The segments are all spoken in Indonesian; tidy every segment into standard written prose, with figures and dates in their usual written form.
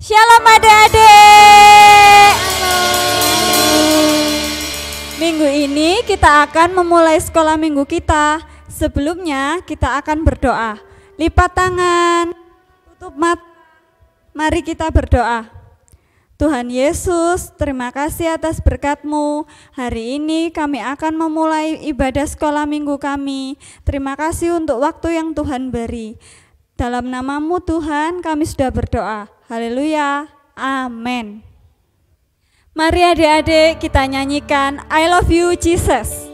Shalom adik-adik. Minggu ini kita akan memulai sekolah minggu kita. Sebelumnya kita akan berdoa. Lipat tangan, tutup mata. Mari kita berdoa. Tuhan Yesus, terima kasih atas berkat-Mu. Hari ini kami akan memulai ibadah sekolah minggu kami. Terima kasih untuk waktu yang Tuhan beri. Dalam nama-Mu Tuhan kami sudah berdoa. Haleluya, amin. Mari adik-adik kita nyanyikan I Love You Jesus.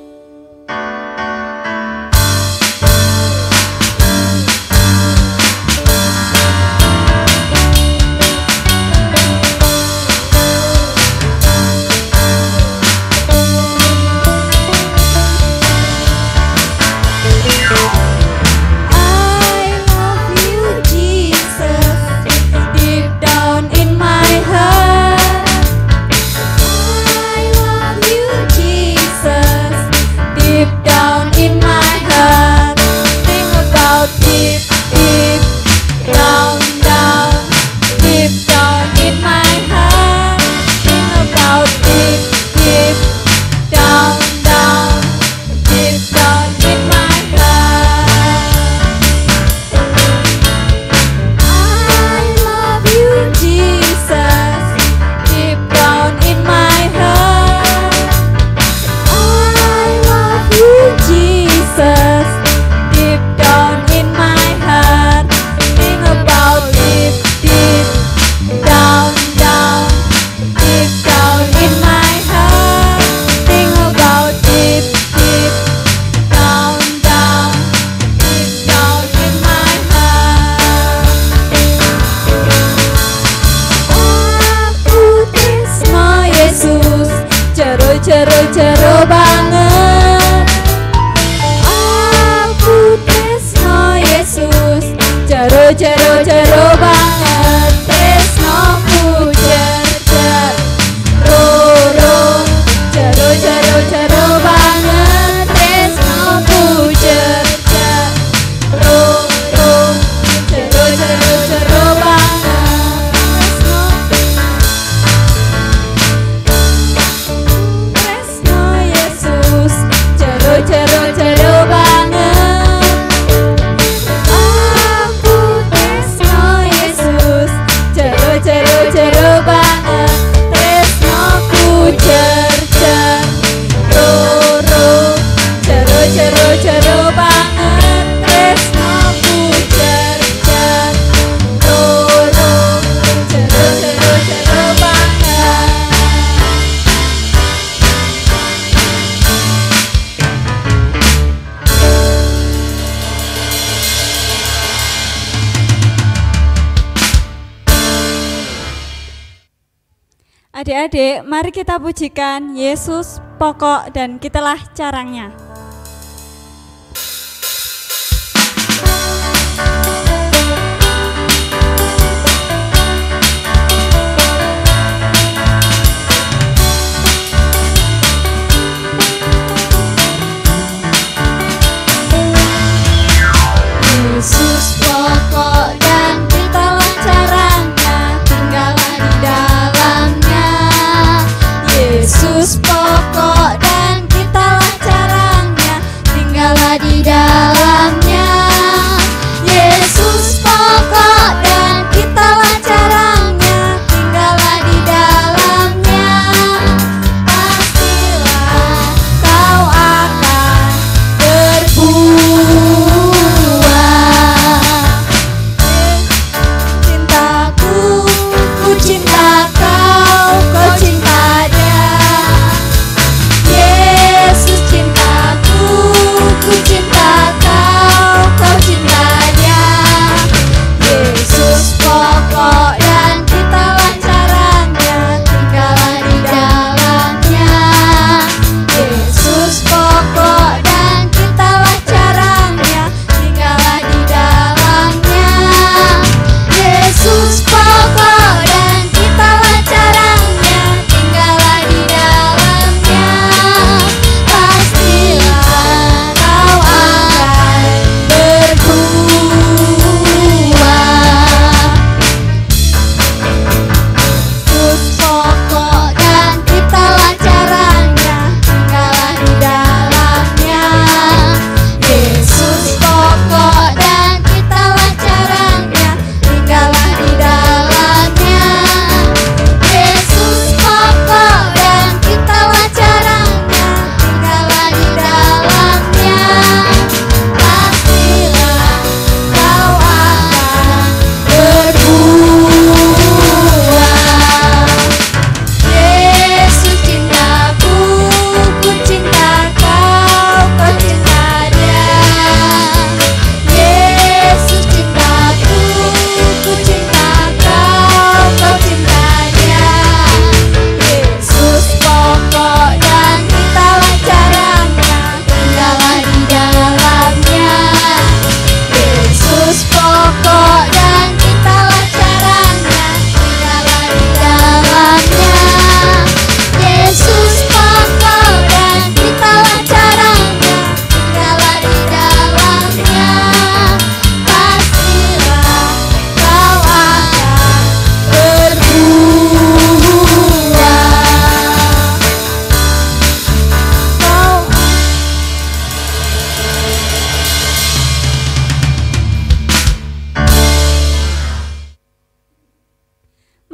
Jero banget aku tresno Yesus, jero banget tresnoku jer roro, jero banget tresnoku jer roro, jero banget Jero banget aku tresno Yesus, jero banget tresnoku jer roro, jero banget tresnoku jer roro, jero banget. Adik-adik, mari kita pujikan Yesus pokok dan kitalah caranya. Yesus pokok dan kitalah caranya, tinggallah di dalamnya. Yesus pokok dan kitalah caranya.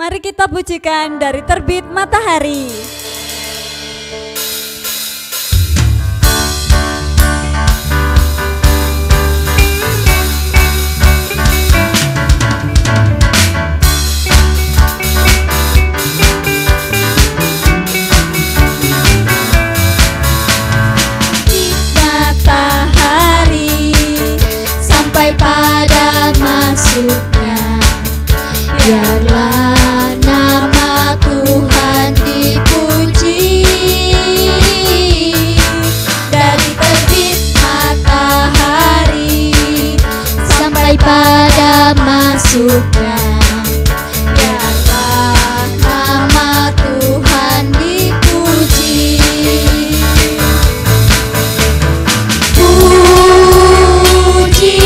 Mari kita pujikan dari terbit matahari. Biarlah nama Tuhan dipuji. Dari terbit matahari sampai pada masuknya, biarlah nama Tuhan dipuji. Puji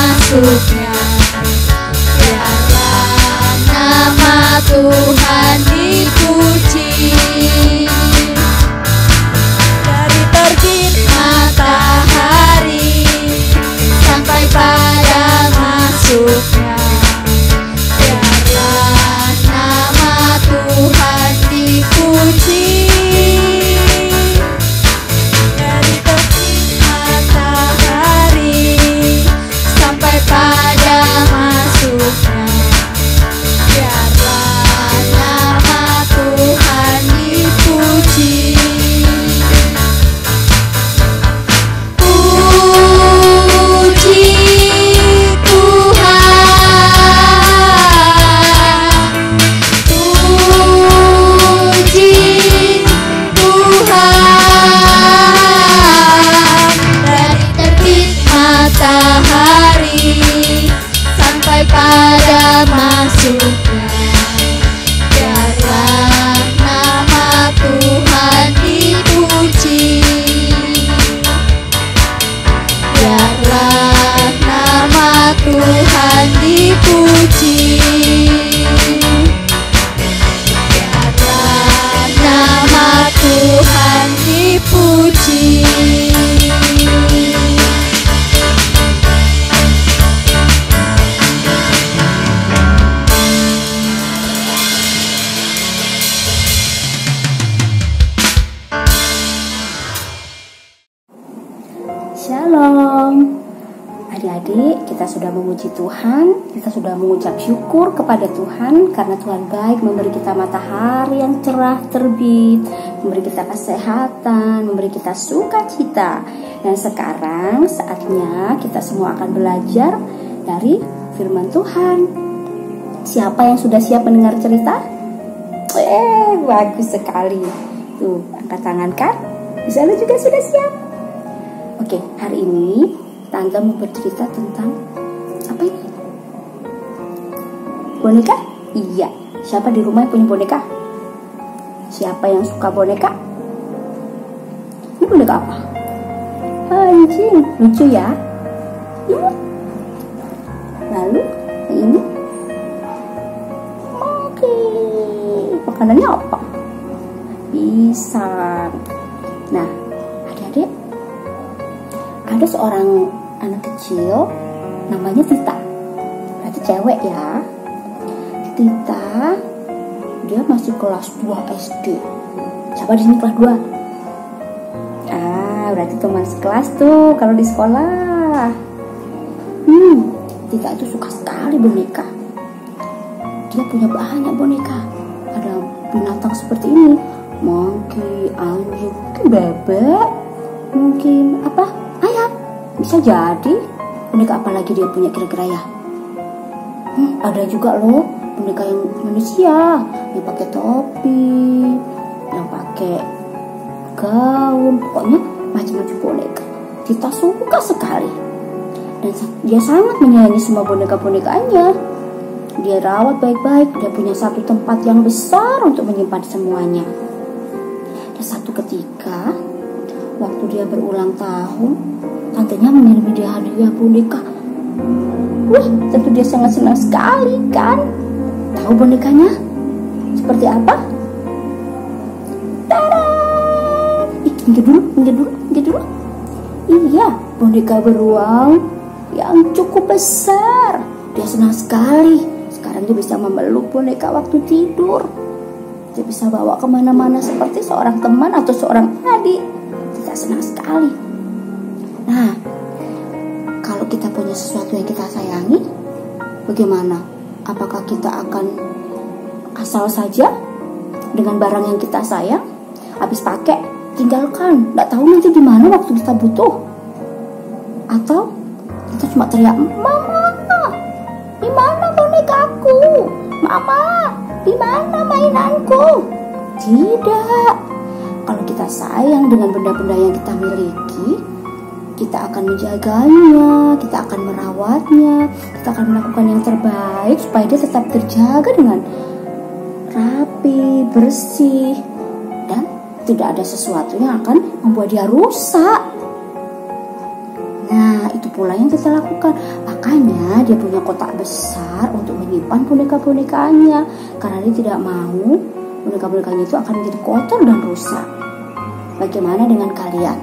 masuknya, biarlah nama Tuhan dipuji. Dari terbit matahari sampai pada masuknya, biarlah nama Tuhan dipuji. Dari terbit matahari sampai pada masuknya, biarlah nama Tuhan dipuji. Puji Tuhan, puji Tuhan. Dari terbit matahari sampai pada masuknya, biarlah nama Tuhan dipuji. Biarlah nama Tuhan dipuji. Biarlah nama Tuhan dipuji. Shalom. Adik-adik, kita sudah memuji Tuhan, kita sudah mengucap syukur kepada Tuhan karena Tuhan baik memberi kita matahari yang cerah terbit, memberi kita kesehatan, memberi kita sukacita. Dan sekarang saatnya kita semua akan belajar dari firman Tuhan. Siapa yang sudah siap mendengar cerita? Bagus sekali. Tuh, angkat tangan kan? Di sana juga sudah siap. Oke, hari ini Tante mau bercerita tentang apa ini? Boneka? Iya. Siapa di rumah yang punya boneka? Siapa yang suka boneka? Ini boneka apa? Anjing, lucu ya? Ini. Lalu ini? Oke. Makanannya apa? Pisang. Nah, adik-adik, ada seorang anak kecil namanya Tita. Berarti cewek ya. Tita, dia masih kelas 2 SD. Siapa di sini kelas 2? Berarti teman sekelas tuh kalau di sekolah. Tita itu suka sekali boneka. Dia punya banyak boneka. Ada binatang seperti ini, monkey, anjing, mungkin bebek, mungkin apa? Ayam. Bisa jadi. Boneka apa lagi dia punya kira-kira ya? Ada juga loh boneka yang manusia, yang pakai topi, yang pakai gaun, pokoknya macam-macam boneka. Kita suka sekali. Dan dia sangat menyayangi semua boneka-bonekanya. Dia rawat baik-baik. Dia punya satu tempat yang besar untuk menyimpan semuanya. Dan satu ketika, waktu dia berulang tahun, tantenya mengirim dia hadiah boneka Wah, tentu dia sangat senang sekali kan? Tahu bonekanya seperti apa? Tada! Minggir dulu. Iya, boneka beruang yang cukup besar. Dia senang sekali. Sekarang dia bisa memeluk boneka waktu tidur. Dia bisa bawa kemana-mana seperti seorang teman atau seorang adik. Dia senang sekali. Nah, kalau kita punya sesuatu yang kita sayangi, bagaimana? Apakah kita akan asal saja dengan barang yang kita sayang, habis pakai tinggalkan, nggak tahu nanti di mana waktu kita butuh? Atau kita cuma teriak, "Mama, di mana bonekaku? Mama, di mana mainanku?" Tidak. Kalau kita sayang dengan benda-benda yang kita miliki, kita akan menjaganya, kita akan merawatnya, kita akan melakukan yang terbaik supaya dia tetap terjaga dengan rapi, bersih, dan tidak ada sesuatu yang akan membuat dia rusak. Nah, itu pula yang kita lakukan. Makanya dia punya kotak besar untuk menyimpan boneka-bonekanya, karena dia tidak mau boneka-bonekanya itu akan menjadi kotor dan rusak. Bagaimana dengan kalian?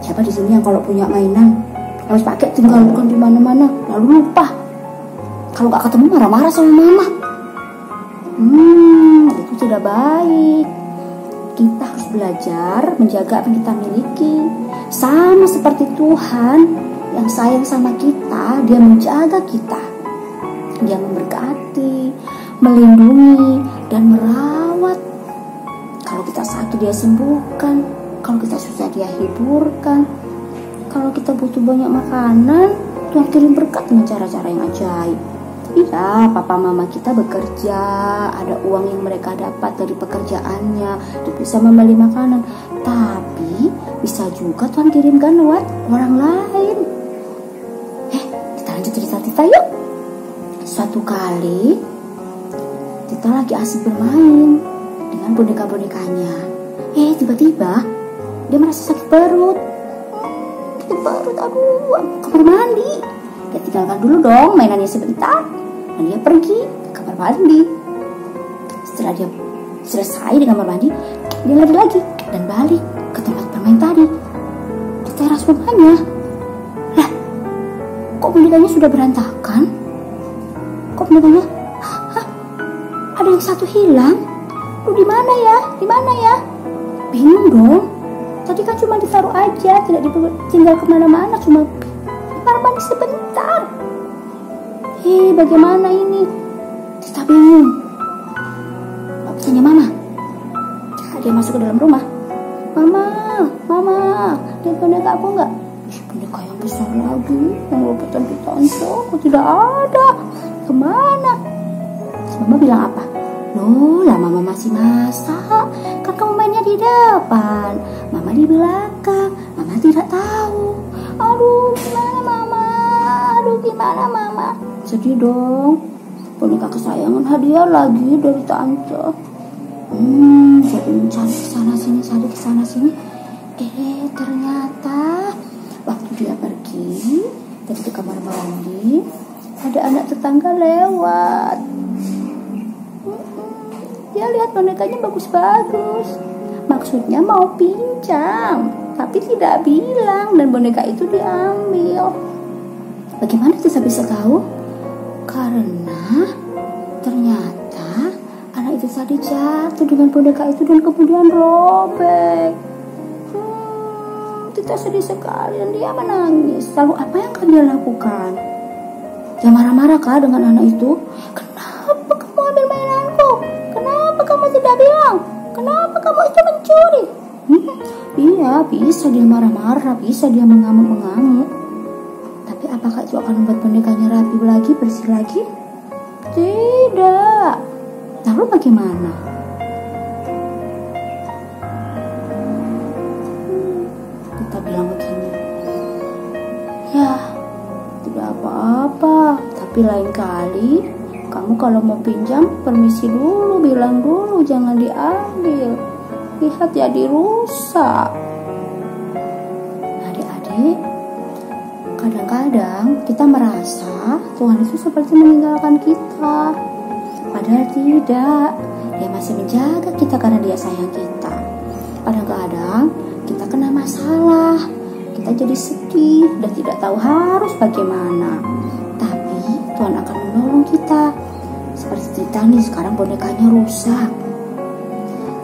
Siapa di sini yang kalau punya mainan harus pakai tinggalkan di mana-mana, lalu lupa? Kalau nggak ketemu marah-marah sama mama. Itu tidak baik. Kita harus belajar menjaga apa yang kita miliki. Sama seperti Tuhan yang sayang sama kita, Dia menjaga kita. Dia memberkati, melindungi, dan merawat. Kalau kita sakit, Dia sembuhkan. Kalau kita susah, Dia hiburkan. Kalau kita butuh banyak makanan, Tuhan kirim berkat dengan cara-cara yang ajaib. Iya, papa mama kita bekerja, ada uang yang mereka dapat dari pekerjaannya untuk bisa membeli makanan. Tapi bisa juga Tuhan kirimkan lewat orang lain. Kita lanjut cerita Tita yuk. Suatu kali Tita lagi asik bermain dengan boneka-bonekanya. Tiba-tiba dia merasa sakit perut. Aduh, kamar mandi. Dia tinggalkan dulu dong mainannya sebentar, dan dia pergi ke kamar mandi. Setelah dia selesai di kamar mandi, dia lari lagi dan balik ke tempat bermain tadi, di teras rumahnya. Lah, kok bonekanya sudah berantakan? Kok bonekanya? Ada yang satu hilang. Di mana ya? Di mana ya? Bingung dong. Tadi kan cuma ditaruh aja, tidak ditinggal kemana-mana, cuma kamar mandi sebentar. Bagaimana ini? Tita bingung. Tanya mama. Dia masuk ke dalam rumah. Mama, lihat boneka aku nggak? Boneka yang besar lagi, yang lopetan di tante, kok tidak ada? Kemana? Mama bilang apa? Loh lah, mama masih masak. Kan kamu mainnya di depan, mama di belakang. Mama tidak tahu. Aduh, gimana mama? Sedih dong. Boneka kesayangan hadiah lagi dari tante. Saya cari kesana sini. Ternyata waktu dia pergi dari kamar mandi, ada anak tetangga lewat. Dia lihat bonekanya bagus-bagus. Maksudnya mau pinjam, tapi tidak bilang, dan boneka itu diambil. Bagaimana kita bisa tahu? Karena ternyata anak itu tadi jatuh dengan boneka itu dan kemudian robek. Kita sedih sekali dan dia menangis. Lalu apa yang akan dia lakukan? Dia marah-marah kah dengan anak itu? Kenapa kamu ambil mainanku? Kenapa kamu tidak bilang? Kenapa kamu itu mencuri? Iya, bisa dia marah-marah, bisa dia mengamuk-mengamuk. Tapi apakah itu akan membuat bonekanya rapi lagi, bersih lagi? Tidak. Lalu bagaimana? Kita bilang begini, ya tidak apa-apa, tapi lain kali kamu kalau mau pinjam permisi dulu, bilang dulu, jangan diambil. Lihat jadi rusak. Adik-adik, Kadang-kadang kita merasa Tuhan itu seperti meninggalkan kita. Padahal tidak. Dia masih menjaga kita karena Dia sayang kita. Kadang-kadang kita kena masalah, kita jadi sedih dan tidak tahu harus bagaimana. Tapi Tuhan akan menolong kita. Seperti Tita nih, sekarang bonekanya rusak.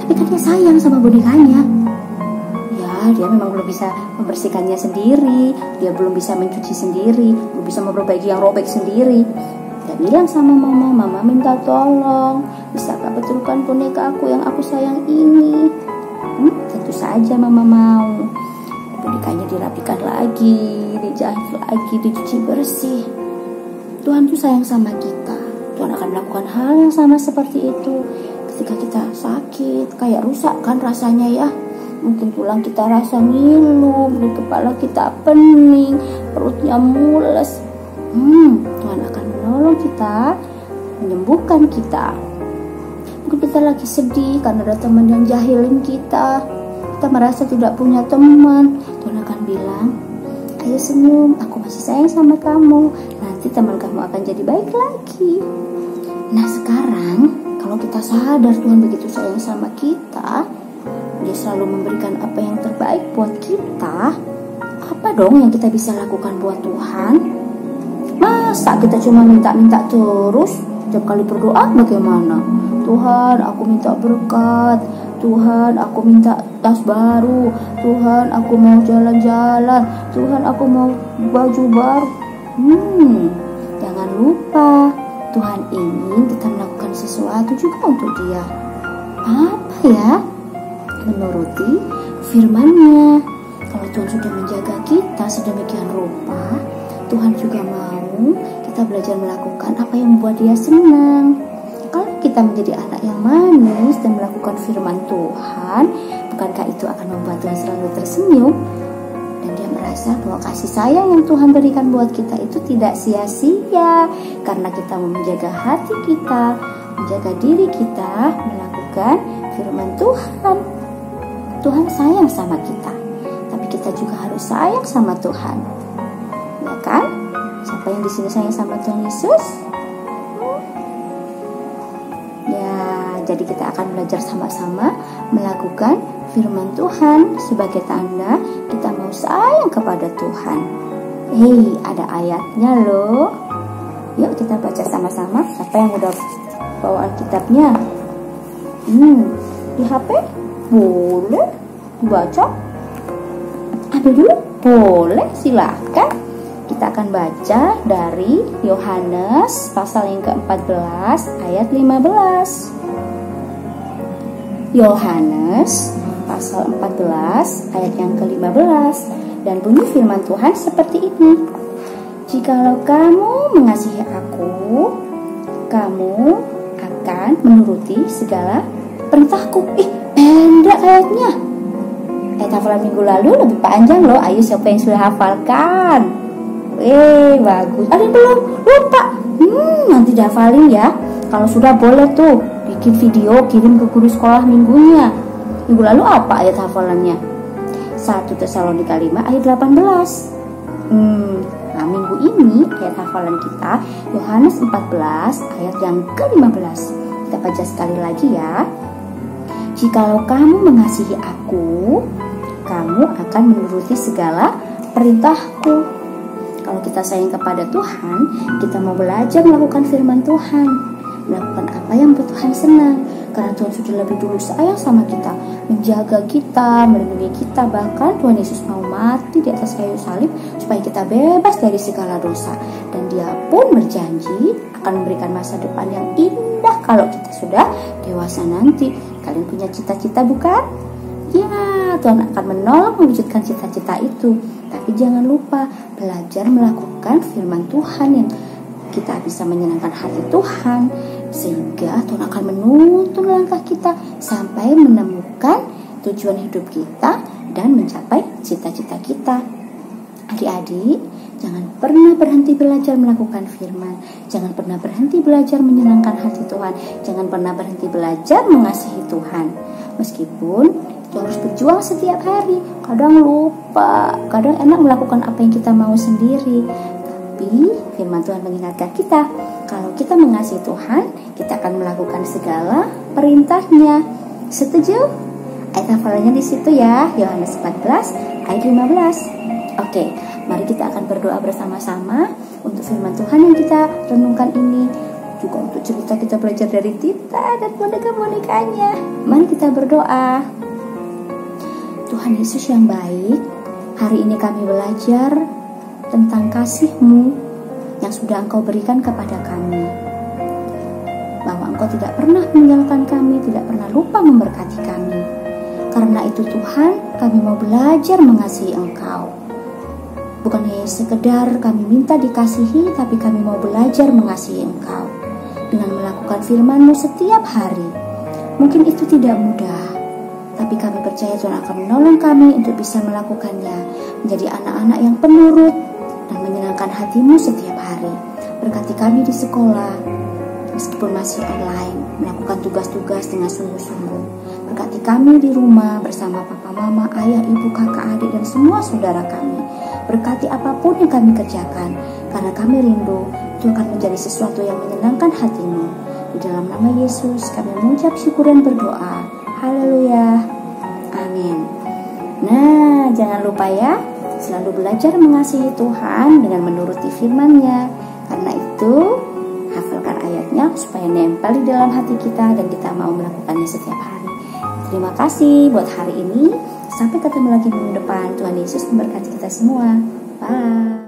Tapi kan Dia sayang sama bonekanya. Ya, Dia memang belum bisa membersihkannya sendiri, Dia belum bisa mencuci sendiri, belum bisa memperbaiki yang robek sendiri. Dia bilang sama mama, mama minta tolong, bisakah betulkan boneka aku yang aku sayang ini? Tentu saja mama mau. Bonekanya dirapikan lagi, dijahit lagi, dicuci bersih. Tuhan tuh sayang sama kita. Tuhan akan melakukan hal yang sama seperti itu ketika kita sakit, kayak rusak kan rasanya ya. Mungkin tulang kita rasa ngilu, mungkin kepala kita pening, perutnya mules. Tuhan akan menolong kita, menyembuhkan kita. Mungkin kita lagi sedih karena ada teman yang jahilin kita. Kita merasa tidak punya teman. Tuhan akan bilang, ayo senyum, aku masih sayang sama kamu. Nanti teman kamu akan jadi baik lagi. Nah sekarang, kalau kita sadar Tuhan begitu sayang sama kita, Dia selalu memberikan apa yang terbaik buat kita. Apa dong yang kita bisa lakukan buat Tuhan? Masa kita cuma minta-minta terus? Setiap kali berdoa bagaimana? Tuhan, aku minta berkat. Tuhan, aku minta tas baru. Tuhan, aku mau jalan-jalan. Tuhan, aku mau baju baru. Jangan lupa, Tuhan ingin kita melakukan sesuatu juga untuk Dia. Apa ya? Menuruti firman-Nya. Kalau Tuhan sudah menjaga kita sedemikian rupa, Tuhan juga mau kita belajar melakukan apa yang membuat Dia senang. Kalau kita menjadi anak yang manis dan melakukan firman Tuhan, bukankah itu akan membuat Tuhan selalu tersenyum? Dan Dia merasa bahwa kasih sayang yang Tuhan berikan buat kita itu tidak sia-sia, karena kita mau menjaga hati kita, menjaga diri kita, melakukan firman Tuhan. Tuhan sayang sama kita, tapi kita juga harus sayang sama Tuhan, ya kan? Siapa yang di sini sayang sama Tuhan Yesus? Ya, jadi kita akan belajar sama-sama melakukan firman Tuhan sebagai tanda kita mau sayang kepada Tuhan. Ada ayatnya loh. Yuk kita baca sama-sama. Siapa yang udah bawa Alkitabnya? Di HP? Boleh baca. Ambil dulu? Boleh, silakan. Kita akan baca dari Yohanes pasal yang ke-14 ayat 15. Yohanes pasal 14 ayat yang ke-15, dan bunyi firman Tuhan seperti ini. Jikalau kamu mengasihi aku, kamu akan menuruti segala perintahku. Pendek ayatnya. Ayat hafalan minggu lalu lebih panjang loh. Ayo siapa yang sudah hafalkan? Bagus. Ada yang belum? Lupa. Nanti dihafalin ya. Kalau sudah boleh tuh bikin video, kirim ke guru sekolah minggunya. Minggu lalu apa ayat hafalannya? 1 Tesalonika 5 ayat 18. Nah minggu ini ayat hafalan kita Yohanes 14 ayat yang ke-15. Kita baca sekali lagi ya. Jikalau kamu mengasihi aku, kamu akan menuruti segala perintahku. Kalau kita sayang kepada Tuhan, kita mau belajar melakukan firman Tuhan, melakukan apa yang buat Tuhan senang. Karena Tuhan sudah lebih dulu sayang sama kita, menjaga kita, melindungi kita. Bahkan Tuhan Yesus mau mati di atas kayu salib supaya kita bebas dari segala dosa. Dan Dia pun berjanji akan memberikan masa depan yang indah kalau kita sudah dewasa nanti. Kalian punya cita-cita bukan? Ya, Tuhan akan menolong mewujudkan cita-cita itu. Tapi jangan lupa belajar melakukan firman Tuhan yang kita bisa menyenangkan hati Tuhan, sehingga Tuhan akan menuntun langkah kita sampai menemukan tujuan hidup kita dan mencapai cita-cita kita. Adik-adik, jangan pernah berhenti belajar melakukan firman. Jangan pernah berhenti belajar menyenangkan hati Tuhan. Jangan pernah berhenti belajar mengasihi Tuhan. Meskipun kita harus berjuang setiap hari. Kadang lupa, kadang enak melakukan apa yang kita mau sendiri. Tapi firman Tuhan mengingatkan kita, kalau kita mengasihi Tuhan, kita akan melakukan segala perintah-Nya. Setuju? Ayat hafalannya di situ ya, Yohanes 14 ayat 15. Oke, mari kita akan berdoa bersama-sama untuk firman Tuhan yang kita renungkan ini, juga untuk cerita kita belajar dari Tita dan boneka-bonekanya. Mari kita berdoa. Tuhan Yesus yang baik, hari ini kami belajar tentang kasih-Mu yang sudah Engkau berikan kepada kami, bahwa Engkau tidak pernah meninggalkan kami, tidak pernah lupa memberkati kami. Karena itu Tuhan, kami mau belajar mengasihi Engkau. Bukan hanya sekedar kami minta dikasihi, tapi kami mau belajar mengasihi Engkau dengan melakukan firman-Mu setiap hari. Mungkin itu tidak mudah, tapi kami percaya Tuhan akan menolong kami untuk bisa melakukannya, menjadi anak-anak yang penurut dan menyenangkan hati-Mu setiap hari. Berkati kami di sekolah, meskipun masih online, melakukan tugas-tugas dengan sungguh-sungguh. Berkati kami di rumah bersama papa, mama, ayah, ibu, kakak, adik, dan semua saudara kami. Berkati apapun yang kami kerjakan, karena kami rindu itu akan menjadi sesuatu yang menyenangkan hati-Mu. Di dalam nama Yesus kami mengucap syukur dan berdoa. Haleluya. Amin. Nah, jangan lupa ya, selalu belajar mengasihi Tuhan dengan menuruti firman-Nya. Karena itu, hafalkan ayatnya supaya nempel di dalam hati kita dan kita mau melakukannya setiap hari. Terima kasih buat hari ini. Sampai ketemu lagi minggu depan. Tuhan Yesus memberkati kita semua. Bye.